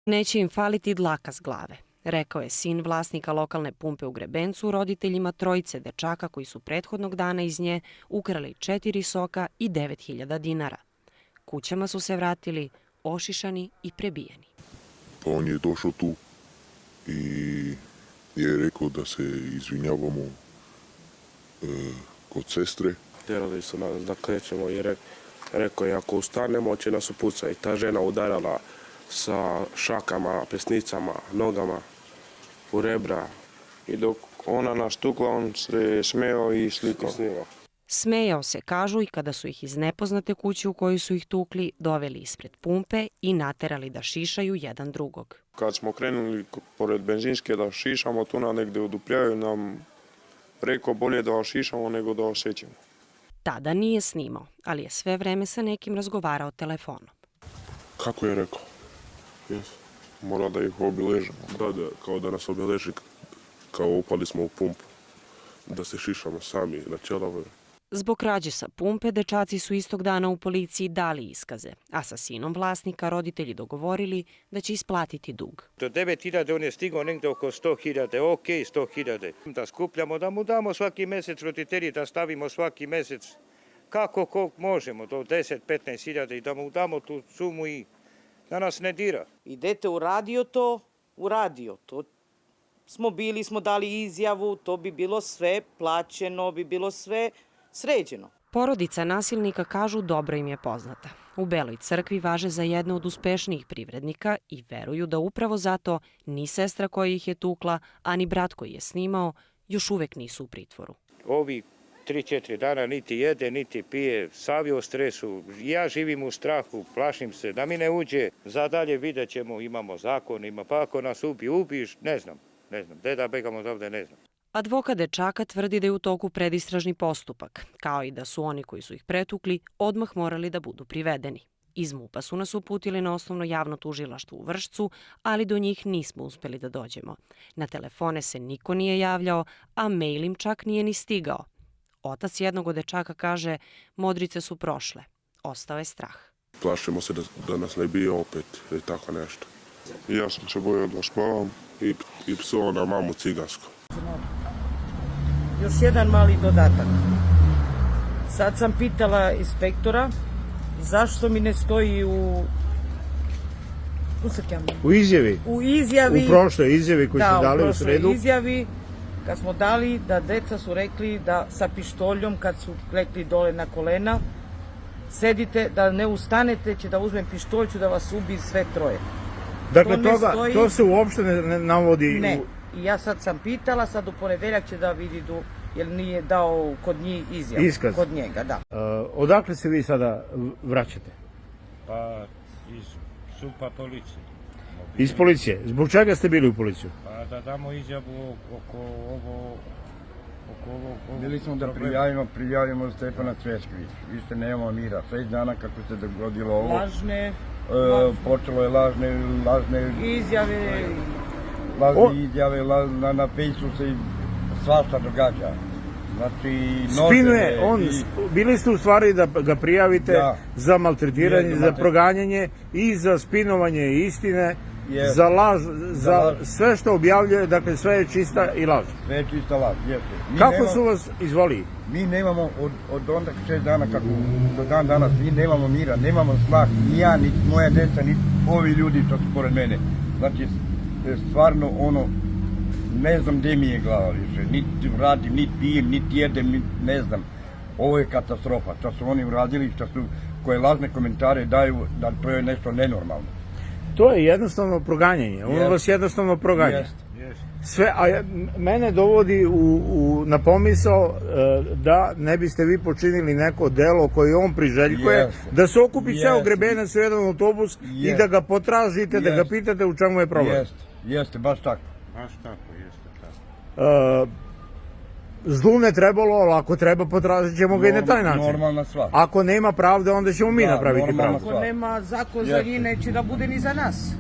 Neće im faliti dlaka s glave, rekao je sin vlasnika lokalne pumpe u Grebencu roditeljima trojice dečaka koji su prethodnog dana iz nje ukrali 4 soka i 9.000 dinara. Kućama su se vratili ošišani i prebijeni. On je došao tu i je rekao da se izvinjavamo kod sestre. Tjerali su nas da krećemo i rekao je ako ustanemo će nas upucati. Ta žena udarala sa šakama, pesnicama, nogama u rebra. I dok ona nas tukla, on se smeo i slikao. Smejao se, kažu, i kada su ih iz nepoznate kuće u kojoj su ih tukli doveli ispred pumpe i naterali da šišaju jedan drugog. Kad smo krenuli pored benzinske da šišamo, tu nam negde odupljaju nam preko bolje da šišamo nego da osjećamo. Tada nije snimao, ali je sve vreme sa nekim razgovarao telefonom. Kako je rekao? Mora da ih obiležimo. Da, kao da nas obileži, kao upali smo u pumpu, da se šišamo sami na ćelave. Zbog krađe sa pumpe, dečaci su istog dana u policiji dali iskaze, a sa sinom vlasnika roditelji dogovorili da će isplatiti dug. Do 9.000 on je stigao negde oko 100.000, ok, 100.000. Da skupljamo, da mu damo svaki mesec roditelji, da stavimo svaki mesec kako kog možemo, do 10-15.000 i da mu damo tu sumu i da nas ne dira. Idete u radio, to smo dali izjavu, to bi bilo sve plaćeno, bi bilo sve sređeno. Porodica nasilnika, kažu, dobro im je poznata. U Beloj crkvi važe za jednu od uspešnijih privrednika i veruju da upravo zato ni sestra koja ih je tukla, a ni brat koji je snimao, još uvek nisu u pritvoru. Ovi 3-4 dana niti jede, niti pije, sav je u stresu. Ja živim u strahu, plašim se da mi ne uđe. Za dalje vidjet ćemo, imamo zakon, pa ako nas ubiš, ne znam. Gde da begamo ovde, ne znam. Advokat dečaka tvrdi da je u toku predistražni postupak, kao i da su oni koji su ih pretukli odmah morali da budu privedeni. Iz MUP-a su nas uputili na osnovno javno tužilaštvo u Vršcu, ali do njih nismo uspeli da dođemo. Na telefone se niko nije javljao, a mail im čak nije ni stigao. Otac jednog od dečaka kaže, modrice su prošle. Ostao je strah. Plašimo se da nas ne bije opet ili tako nešto. Ja sam se bojao da spavam. I psovao na mamu cigansku. Još jedan mali dodatak. Sad sam pitala inspektora zašto mi ne stoji u izjavi. U prošloj izjavi koju su dali u sredu. Da, u prošloj izjavi kad smo dali da deca su rekli da sa pištoljom kad su rekli dole na kolena sedite, da ne ustanete, će da uzmem pištolj, ću da vas ubi sve troje. Dakle, to se uopšte ne navodi? Ne. I ja sad sam pitala, sad u ponedeljak će da vidi jer nije dao kod njih izjavu. Iskaz? Kod njega, da. Odakle se vi sada vraćate? Pa iz SUP-a policije. Iz policije? Zbog čega ste bili u policiju? Pa da damo izjavu oko ovog Bili smo da prijavimo Stefana Cvječkovića. Više nemamo mira. 6 dana kako se dogodilo ovo. Lažne. Počelo je lažne izjave. Lažne izjave, na Facebooku se svašta događa. Znači, spinuje, bili ste u stvari da ga prijavite za maltretiranje, za proganjanje i za spinovanje istine, za laž, za sve što objavljuje, dakle sve je čista i laž. Sve je čista laž, jeste. Kako su vas izvolili? Mi nemamo od onda 6 dana kako do dan danas, mi nemamo mira, nemamo slah, ni ja, ni moja djeca, ni ovi ljudi što su pored mene. Znači, stvarno ne znam gdje mi je glava više, niti radim, niti pijem, niti jedem, ne znam. Ovo je katastrofa, što su oni uradili, koje lažne komentare daju, da to je nešto nenormalno. To je jednostavno proganjanje, ono vas jednostavno proganja. Sve, a mene dovodi na pomisao da ne biste vi počinili neko delo koje on priželjkuje, da se okupi ceo Grebenac u jedan autobus i da ga potražite, da ga pitate u čemu je problem. Jeste, baš tako. Baš tako, jeste tako. Zlu ne trebalo, ali ako treba potražit ćemo ga i na taj način. Normalna stvar. Ako nema pravde, onda ćemo mi napraviti pravdu. Ako nema zakon za njih, neće da bude ni za nas.